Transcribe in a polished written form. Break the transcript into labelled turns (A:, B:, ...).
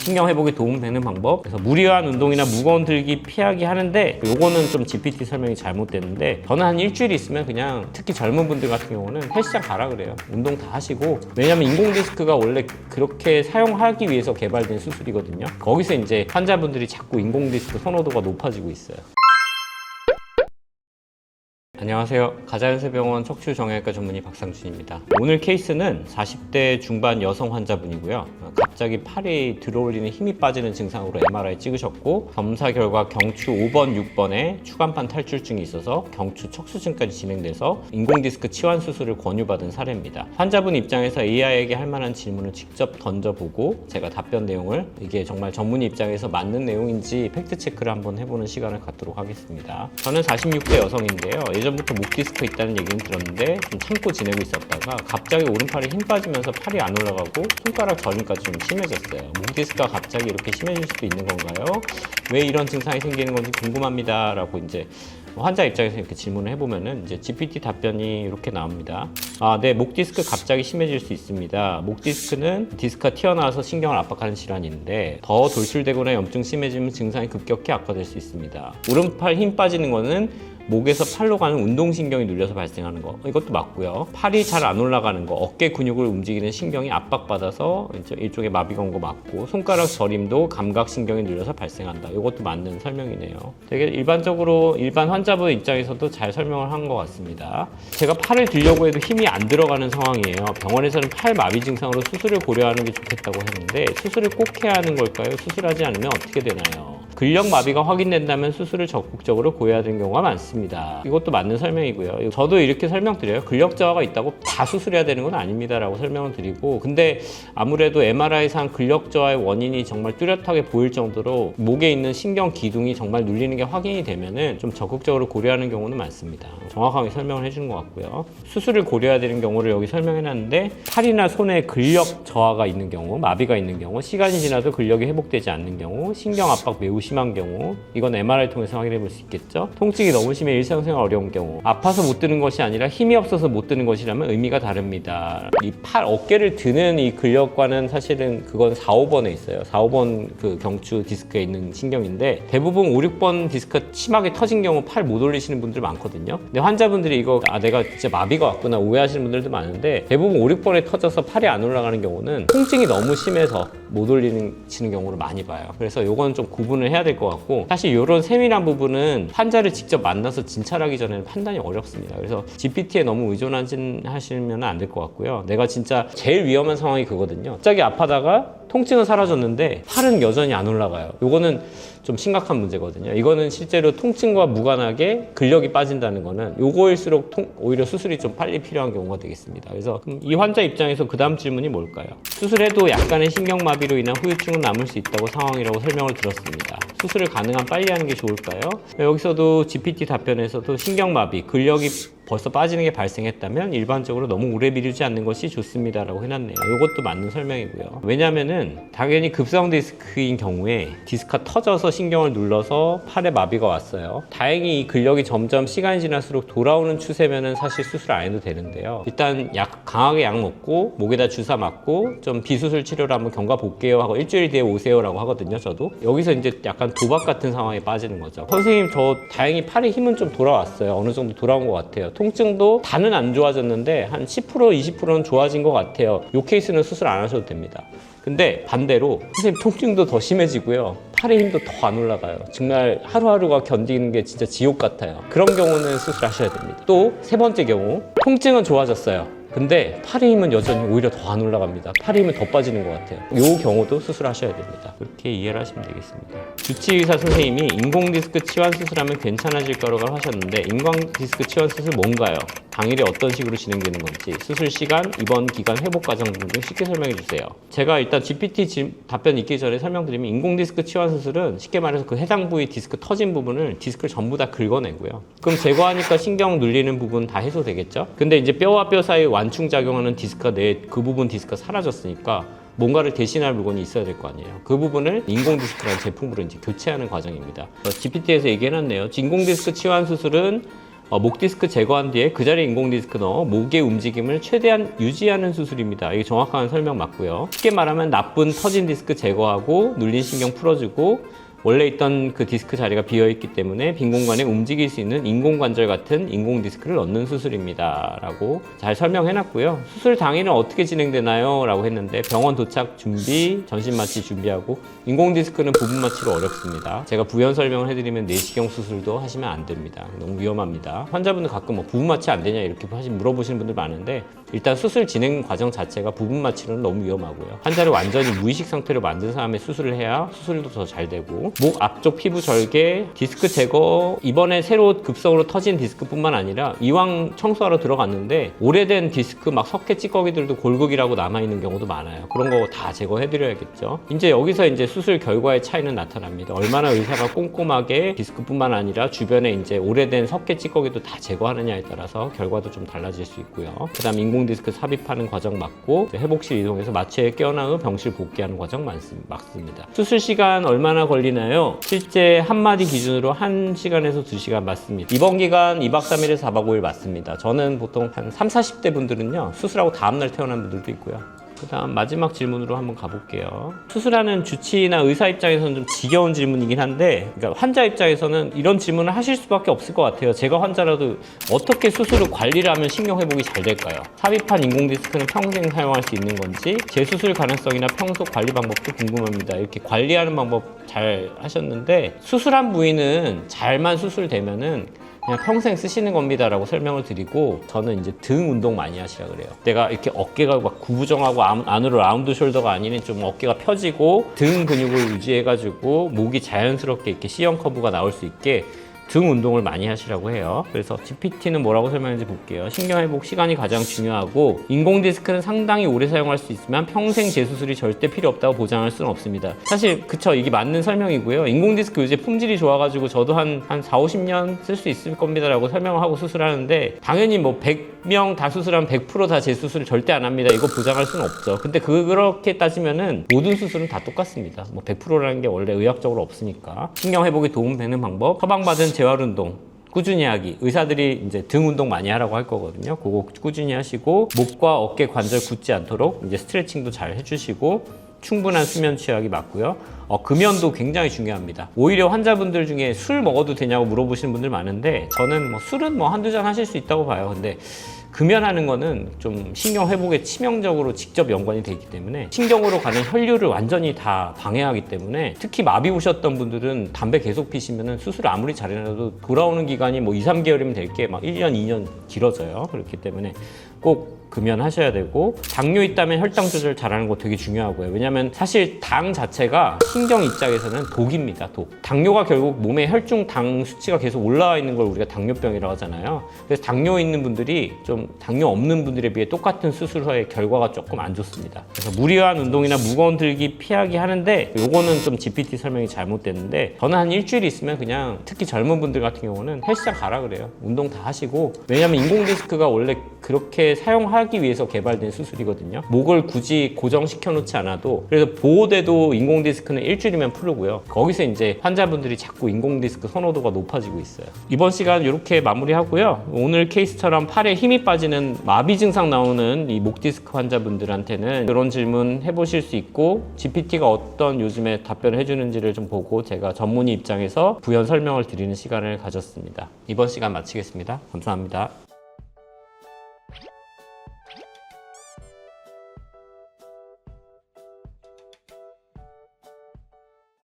A: 신경 회복에 도움되는 방법. 그래서 무리한 운동이나 무거운 들기 피하기 하는데 요거는 좀 GPT 설명이 잘못됐는데 저는 한 일주일 있으면 그냥 특히 젊은 분들 같은 경우는 헬스장 가라 그래요. 운동 다 하시고. 왜냐면 인공 디스크가 원래 그렇게 사용하기 위해서 개발된 수술이거든요. 거기서 이제 환자분들이 자꾸 인공 디스크 선호도가 높아지고 있어요. 안녕하세요. 가자연세병원 척추정형외과 전문의 박상준입니다. 오늘 케이스는 40대 중반 여성 환자분이고요. 갑자기 팔이 들어올리는 힘이 빠지는 증상으로 MRI 찍으셨고 검사 결과 경추 5번, 6번에 추간판 탈출증이 있어서 경추 척수증까지 진행돼서 인공디스크 치환 수술을 권유받은 사례입니다. 환자분 입장에서 AI에게 할 만한 질문을 직접 던져보고 제가 답변 내용을 이게 정말 전문의 입장에서 맞는 내용인지 팩트체크를 한번 해보는 시간을 갖도록 하겠습니다. 저는 46대 여성인데요. 예전부터 목 디스크 있다는 얘기는 들었는데 좀 참고 지내고 있었다가 갑자기 오른팔에 힘 빠지면서 팔이 안 올라가고 손가락 저림까지 좀 심해졌어요. 목 디스크가 갑자기 이렇게 심해질 수도 있는 건가요? 왜 이런 증상이 생기는 건지 궁금합니다. 라고 이제 환자 입장에서 이렇게 질문을 해보면은 이제 GPT 답변이 이렇게 나옵니다. 네, 목 디스크 갑자기 심해질 수 있습니다. 목 디스크는 디스크가 튀어나와서 신경을 압박하는 질환인데 더 돌출되거나 염증 심해지면 증상이 급격히 악화될 수 있습니다. 오른팔 힘 빠지는 거는 목에서 팔로 가는 운동신경이 눌려서 발생하는 거, 이것도 맞고요. 팔이 잘 안 올라가는 거, 어깨 근육을 움직이는 신경이 압박받아서 일종의 마비가 온 거 맞고, 손가락 저림도 감각신경이 눌려서 발생한다. 이것도 맞는 설명이네요. 되게 일반적으로 일반 환자분 입장에서도 잘 설명을 한 것 같습니다. 제가 팔을 들려고 해도 힘이 안 들어가는 상황이에요. 병원에서는 팔 마비 증상으로 수술을 고려하는 게 좋겠다고 했는데 수술을 꼭 해야 하는 걸까요? 수술하지 않으면 어떻게 되나요? 근력 마비가 확인된다면 수술을 적극적으로 고려해야 되는 경우가 많습니다. 이것도 맞는 설명이고요. 저도 이렇게 설명드려요. 근력 저하가 있다고 다 수술해야 되는 건 아닙니다 라고 설명을 드리고, 근데 아무래도 MRI상 근력 저하의 원인이 정말 뚜렷하게 보일 정도로 목에 있는 신경 기둥이 정말 눌리는 게 확인이 되면은 좀 적극적으로 고려하는 경우는 많습니다. 정확하게 설명을 해주는 것 같고요. 수술을 고려해야 되는 경우를 여기 설명해놨는데 팔이나 손에 근력 저하가 있는 경우, 마비가 있는 경우, 시간이 지나도 근력이 회복되지 않는 경우, 신경 압박 매우 심한 경우, 이건 MRI 통해서 확인해 볼 수 있겠죠. 통증이 너무 심해 일상생활 어려운 경우, 아파서 못 드는 것이 아니라 힘이 없어서 못 드는 것이라면 의미가 다릅니다. 이 팔, 어깨를 드는 이 근력과는 사실은 그건 4, 5번에 있어요. 4, 5번 그 경추 디스크에 있는 신경인데 대부분 5, 6번 디스크가 심하게 터진 경우 팔 못 올리시는 분들 많거든요. 근데 환자분들이 이거 내가 진짜 마비가 왔구나 오해하시는 분들도 많은데 대부분 5, 6번에 터져서 팔이 안 올라가는 경우는 통증이 너무 심해서 못 올리시는 경우를 많이 봐요. 그래서 요건 좀 구분을 해야 될 것 같고, 사실 이런 세밀한 부분은 환자를 직접 만나서 진찰하기 전에는 판단이 어렵습니다. 그래서 GPT에 너무 의존하시면 안 될 것 같고요. 내가 진짜 제일 위험한 상황이 그거든요. 갑자기 아파다가 통증은 사라졌는데 팔은 여전히 안 올라가요. 요거는 좀 심각한 문제거든요. 이거는 실제로 통증과 무관하게 근력이 빠진다는 거는 요거일수록 오히려 수술이 좀 빨리 필요한 경우가 되겠습니다. 그래서 이 환자 입장에서 그 다음 질문이 뭘까요? 수술해도 약간의 신경마비로 인한 후유증은 남을 수 있다고 상황이라고 설명을 들었습니다. 수술을 가능한 빨리 하는 게 좋을까요? 여기서도 GPT 답변에서도 신경마비, 근력이 벌써 빠지는 게 발생했다면 일반적으로 너무 오래 미루지 않는 것이 좋습니다 라고 해놨네요. 이것도 맞는 설명이고요. 왜냐면은 당연히 급성 디스크인 경우에 디스크가 터져서 신경을 눌러서 팔에 마비가 왔어요. 다행히 이 근력이 점점 시간이 지날수록 돌아오는 추세면은 사실 수술 안 해도 되는데요. 일단 강하게 약 먹고 목에다 주사 맞고 좀 비수술 치료를 한번 경과 볼게요 하고 일주일 뒤에 오세요 라고 하거든요. 저도 여기서 이제 약간 도박 같은 상황에 빠지는 거죠. 선생님 저 다행히 팔의 힘은 좀 돌아왔어요. 어느 정도 돌아온 것 같아요. 통증도 다는 안 좋아졌는데 한 10% 20%는 좋아진 것 같아요. 이 케이스는 수술 안 하셔도 됩니다. 근데 반대로 선생님 통증도 더 심해지고요. 팔의 힘도 더 안 올라가요. 정말 하루하루가 견디는 게 진짜 지옥 같아요. 그런 경우는 수술하셔야 됩니다. 또 세 번째 경우, 통증은 좋아졌어요. 근데 팔의 힘은 여전히 오히려 더 안 올라갑니다. 팔의 힘은 더 빠지는 것 같아요. 이 경우도 수술하셔야 됩니다. 그렇게 이해를 하시면 되겠습니다. 주치의사 선생님이 인공디스크 치환 수술하면 괜찮아질 거라고 하셨는데 인공디스크 치환 수술 뭔가요? 당일에 어떤 식으로 진행되는 건지, 수술 시간, 입원 기간, 회복 과정 등 쉽게 설명해 주세요. 제가 일단 GPT 답변 있기 전에 설명드리면 인공디스크 치환 수술은 쉽게 말해서 그 해당 부위 디스크 터진 부분을 디스크를 전부 다 긁어내고요. 그럼 제거하니까 신경 눌리는 부분 다 해소되겠죠? 근데 이제 뼈와 뼈 사이 완충작용하는 디스크가 그 부분 디스크가 사라졌으니까 뭔가를 대신할 물건이 있어야 될 거 아니에요. 그 부분을 인공디스크라는 제품으로 이제 교체하는 과정입니다. GPT에서 얘기해놨네요. 인공디스크 치환 수술은 목 디스크 제거한 뒤에 그 자리에 인공 디스크 넣어 목의 움직임을 최대한 유지하는 수술입니다. 이게 정확한 설명 맞고요. 쉽게 말하면 나쁜 터진 디스크 제거하고 눌린 신경 풀어주고 원래 있던 그 디스크 자리가 비어있기 때문에 빈 공간에 움직일 수 있는 인공관절 같은 인공 디스크를 넣는 수술입니다. 라고 잘 설명해놨고요. 수술 당일은 어떻게 진행되나요? 라고 했는데 병원 도착 준비, 전신 마취 준비하고 인공 디스크는 부분 마취로 어렵습니다. 제가 부연 설명을 해드리면 내시경 수술도 하시면 안 됩니다. 너무 위험합니다. 환자분들 가끔 뭐 부분 마취 안 되냐 이렇게 물어보시는 분들 많은데 일단 수술 진행 과정 자체가 부분 마취로는 너무 위험하고요. 환자를 완전히 무의식 상태로 만든 사람의 수술을 해야 수술도 더 잘 되고 목 앞쪽 피부 절개, 디스크 제거 이번에 새로 급성으로 터진 디스크뿐만 아니라 이왕 청소하러 들어갔는데 오래된 디스크 막 석회 찌꺼기들도 골극이라고 남아있는 경우도 많아요. 그런 거 다 제거해드려야겠죠. 이제 여기서 이제 수술 결과의 차이는 나타납니다. 얼마나 의사가 꼼꼼하게 디스크뿐만 아니라 주변에 이제 오래된 석회 찌꺼기도 다 제거하느냐에 따라서 결과도 좀 달라질 수 있고요. 그 다음 인공 디스크 삽입하는 과정 맞고 회복실 이동해서 마취에 깨어난 후 병실 복귀하는 과정 맞습니다. 수술 시간 얼마나 걸리나요? 실제 한마디 기준으로 1시간에서 2시간 맞습니다. 입원 기간 2박 3일에서 4박 5일 맞습니다. 저는 보통 한 30, 40대 분들은요 수술하고 다음날 퇴원한 분들도 있고요. 그 다음 마지막 질문으로 한번 가볼게요. 수술하는 주치의나 의사 입장에서는 좀 지겨운 질문이긴 한데 그러니까 환자 입장에서는 이런 질문을 하실 수밖에 없을 것 같아요. 제가 환자라도 어떻게 수술을 관리를 하면 신경 회복이 잘 될까요? 삽입한 인공 디스크는 평생 사용할 수 있는 건지 재수술 가능성이나 평소 관리 방법도 궁금합니다. 이렇게 관리하는 방법 잘 하셨는데 수술한 부위는 잘만 수술되면은 그냥 평생 쓰시는 겁니다라고 설명을 드리고 저는 이제 등 운동 많이 하시라 그래요. 내가 이렇게 어깨가 막 구부정하고 안으로 라운드 숄더가 아닌 좀 어깨가 펴지고 등 근육을 유지해가지고 목이 자연스럽게 이렇게 C형 커브가 나올 수 있게 등 운동을 많이 하시라고 해요. 그래서 GPT는 뭐라고 설명했는지 볼게요. 신경회복 시간이 가장 중요하고 인공 디스크는 상당히 오래 사용할 수 있지만 평생 재수술이 절대 필요 없다고 보장할 수는 없습니다. 사실 그쵸, 이게 맞는 설명이고요. 인공 디스크 요새 품질이 좋아가지고 저도 한 4, 50년 쓸 수 있을 겁니다 라고 설명을 하고 수술하는데 당연히 뭐 100명 다 수술하면 100% 다 재수술을 절대 안 합니다. 이거 보장할 수는 없죠. 근데 그렇게 따지면은 모든 수술은 다 똑같습니다. 뭐 100%라는 게 원래 의학적으로 없으니까. 신경회복에 도움되는 방법, 처방받은 재활운동 꾸준히 하기. 의사들이 이제 등 운동 많이 하라고 할 거거든요. 그거 꾸준히 하시고 목과 어깨 관절 굳지 않도록 이제 스트레칭도 잘 해주시고 충분한 수면 취하기 맞고요. 금연도 굉장히 중요합니다. 오히려 환자분들 중에 술 먹어도 되냐고 물어보시는 분들 많은데 저는 뭐 술은 뭐 한두 잔 하실 수 있다고 봐요. 근데 금연하는 거는 좀 신경 회복에 치명적으로 직접 연관이 되기 때문에 신경으로 가는 혈류를 완전히 다 방해하기 때문에 특히 마비 오셨던 분들은 담배 계속 피시면은 수술을 아무리 잘해놔도 돌아오는 기간이 뭐 2, 3개월이면 될 게 막 1년, 2년 길어져요. 그렇기 때문에 꼭 금연하셔야 되고 당뇨 있다면 혈당 조절 잘하는 거 되게 중요하고요. 왜냐면 사실 당 자체가 신경 입장에서는 독입니다. 독. 당뇨가 결국 몸에 혈중 당 수치가 계속 올라와 있는 걸 우리가 당뇨병이라고 하잖아요. 그래서 당뇨 있는 분들이 좀 당뇨 없는 분들에 비해 똑같은 수술 후에 결과가 조금 안 좋습니다. 그래서 무리한 운동이나 무거운 들기 피하기 하는데 요거는 좀 GPT 설명이 잘못됐는데 저는 한 일주일 있으면 그냥 특히 젊은 분들 같은 경우는 헬스장 가라 그래요. 운동 다 하시고 왜냐면 인공 디스크가 원래 그렇게 사용하기 위해서 개발된 수술이거든요. 목을 굳이 고정시켜 놓지 않아도 그래서 보호대도 인공 디스크는 일주일이면 풀르고요. 거기서 이제 환자분들이 자꾸 인공 디스크 선호도가 높아지고 있어요. 이번 시간 이렇게 마무리하고요. 오늘 케이스처럼 팔에 힘이 빠지는 마비 증상 나오는 이 목 디스크 환자분들한테는 이런 질문 해보실 수 있고 GPT가 어떤 요즘에 답변을 해주는지를 좀 보고 제가 전문의 입장에서 부연 설명을 드리는 시간을 가졌습니다. 이번 시간 마치겠습니다. 감사합니다.